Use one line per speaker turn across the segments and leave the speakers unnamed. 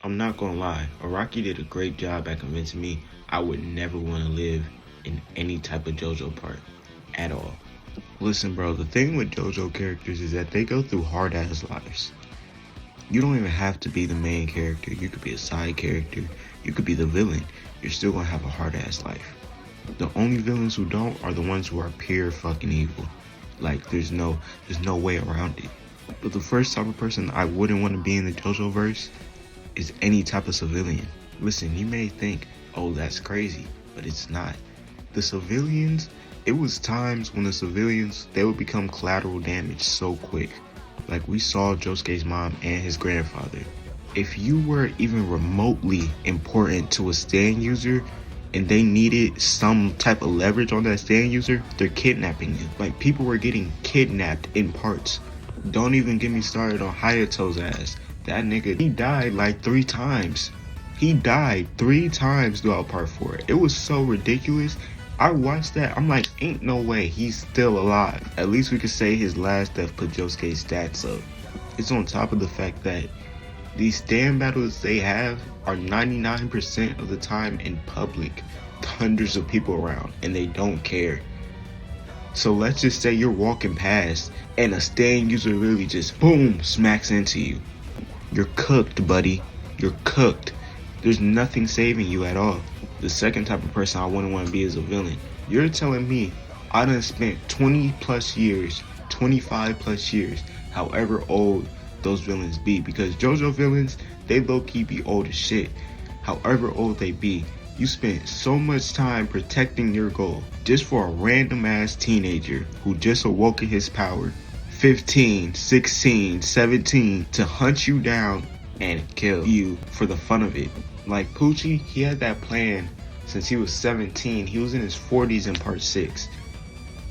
I'm not gonna lie, Araki did a great job at convincing me I would never want to live in any type of JoJo part at all. Listen, bro, the thing with JoJo characters is that they go through hard ass lives. You don't even have to be the main character. You could be a side character. You could be the villain. You're still gonna have a hard ass life. The only villains who don't are the ones who are pure fucking evil. Like there's no way around it. But the first type of person I wouldn't want to be in the JoJo verse is any type of civilian. Listen, you may think, oh, that's crazy, but it's not. The civilians, it was times when the civilians, they would become collateral damage so quick. Like we saw Josuke's mom and his grandfather. If you were even remotely important to a stand user and they needed some type of leverage on that stand user, they're kidnapping you. Like people were getting kidnapped in parts. Don't even get me started on Hayato's ass. That nigga, he died like 3 times. He died 3 times throughout part 4. It was so ridiculous. I watched that, I'm like, ain't no way he's still alive. At least we could say his last death put Josuke's stats up. It's on top of the fact that these stand battles they have are 99% of the time in public. Hundreds of people around and they don't care. So let's just say you're walking past and a stand user literally just boom smacks into you. You're cooked, buddy. You're cooked. There's nothing saving you at all. The second type of person I wouldn't want to be is a villain. You're telling me I done spent 20 plus years, 25 plus years, however old those villains be, because JoJo villains, they low-key be old as shit. However old they be, you spent so much time protecting your goal just for a random ass teenager who just awoken his power, 15, 16, 17, to hunt you down and kill you for the fun of it. Like Poochie, he had that plan since he was 17. He was in his 40s in part 6.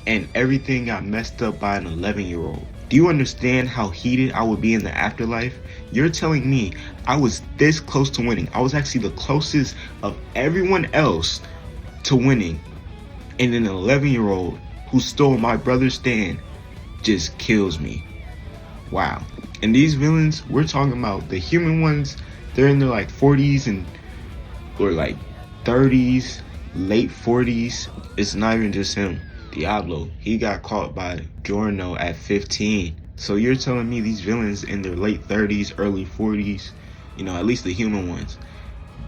And everything got messed up by an 11-year-old. Do you understand how heated I would be in the afterlife? You're telling me I was this close to winning. I was actually the closest of everyone else to winning. And an 11-year-old who stole my brother's stand just kills me. Wow. And these villains, we're talking about the human ones, they're in their like 40s and or like 30s, late 40s. It's not even just him. Diablo, he got caught by Giorno at 15. So you're telling me these villains in their late 30s, early 40s, you know, at least the human ones,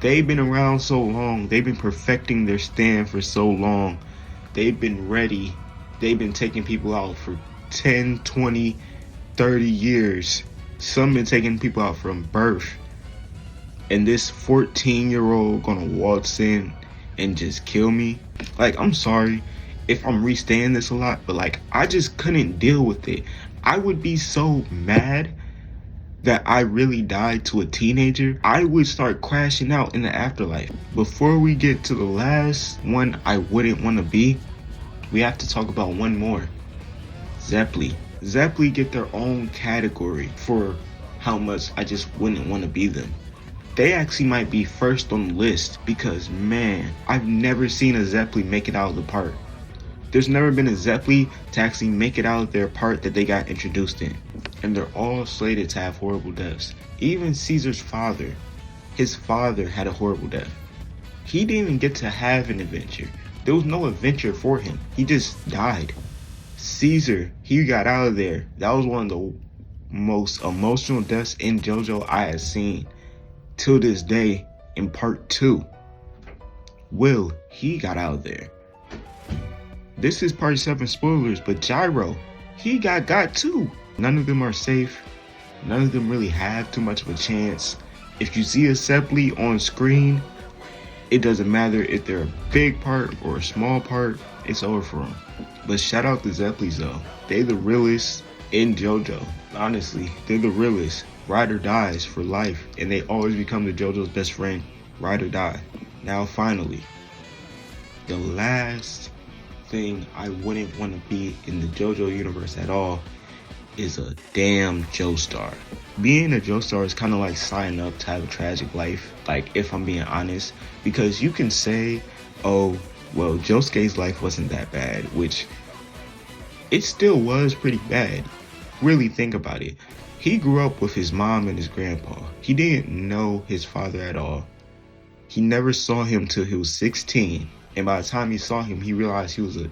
they've been around so long, they've been perfecting their stand for so long, they've been ready, they've been taking people out for 10, 20, 30 years. Some been taking people out from birth. And this 14-year-old gonna waltz in and just kill me? Like, I'm sorry if I'm restaying this a lot, but like, I just couldn't deal with it. I would be so mad that I really died to a teenager. I would start crashing out in the afterlife. Before we get to the last one I wouldn't want to be, we have to talk about one more. Zeppeli. Zeppeli get their own category for how much I just wouldn't want to be them. They actually might be first on the list because, man, I've never seen a Zeppeli make it out of the part. There's never been a Zeppeli to actually make it out of their part that they got introduced in. And they're all slated to have horrible deaths. Even Caesar's father, his father had a horrible death. He didn't even get to have an adventure. There was no adventure for him. He just died. Caesar, he got out of there. That was one of the most emotional deaths in JoJo I have seen till this day in part 2. Will, he got out of there. This is part 7 spoilers, but Gyro, he got too. None of them are safe. None of them really have too much of a chance. If you see a Zeppeli on screen, it doesn't matter if they're a big part or a small part, it's over for them. But shout out to Zeppelis though. They the realest in JoJo. Honestly, they're the realest. Ride or dies for life, and they always become the JoJo's best friend. Ride or die. Now finally, the last thing I wouldn't want to be in the JoJo universe at all is a damn Joestar. Being a Joestar is kind of like signing up to have a tragic life, like if I'm being honest, because you can say, oh, well, Josuke's life wasn't that bad, which it still was pretty bad. Really think about it. He grew up with his mom and his grandpa. He didn't know his father at all. He never saw him till he was 16. And by the time he saw him, he realized he was a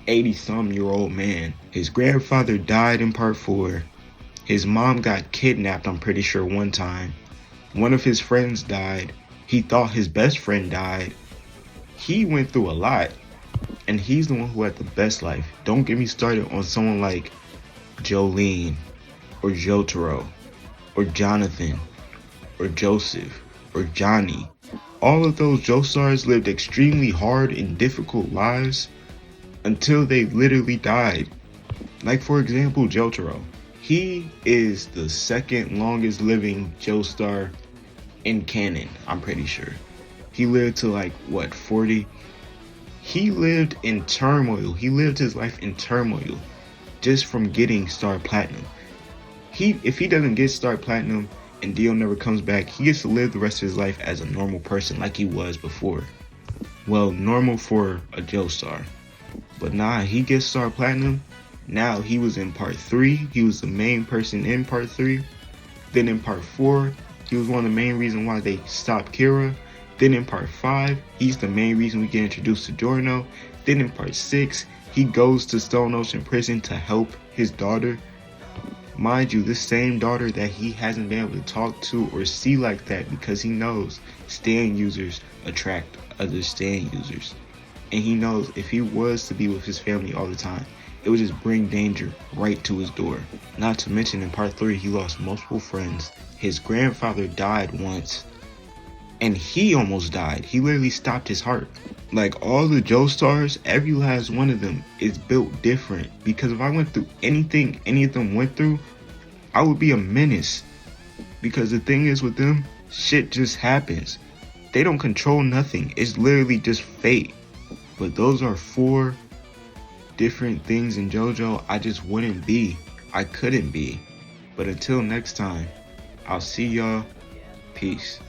80-some-year-old man. His grandfather died in part 4. His mom got kidnapped, I'm pretty sure, one time. One of his friends died. He thought his best friend died. He went through a lot. And he's the one who had the best life. Don't get me started on someone like Jolene, or Jotaro, or Jonathan, or Joseph, or Johnny. All of those Joestars lived extremely hard and difficult lives until they literally died. Like, for example, Jotaro. He is the second longest living Joestar in canon, I'm pretty sure. He lived to like, what, 40? He lived in turmoil. He lived his life in turmoil just from getting Star Platinum. If he doesn't get Star Platinum and Dio never comes back, he gets to live the rest of his life as a normal person like he was before. Well, normal for a Joestar. But nah, he gets Star Platinum. Now he was in part 3. He was the main person in part 3. Then in part 4, he was one of the main reasons why they stopped Kira. Then in part 5, he's the main reason we get introduced to Giorno. Then in part 6, he goes to Stone Ocean Prison to help his daughter. Mind you, this same daughter that he hasn't been able to talk to or see like that because he knows stand users attract other stand users. And he knows if he was to be with his family all the time, it would just bring danger right to his door. Not to mention in part 3, he lost multiple friends. His grandfather died once. And he almost died. He literally stopped his heart. Like, all the Joestars, every last one of them is built different. Because if I went through anything any of them went through, I would be a menace. Because the thing is with them, shit just happens. They don't control nothing. It's literally just fate. But those are 4 different things in JoJo I just wouldn't be. I couldn't be. But until next time, I'll see y'all. Peace.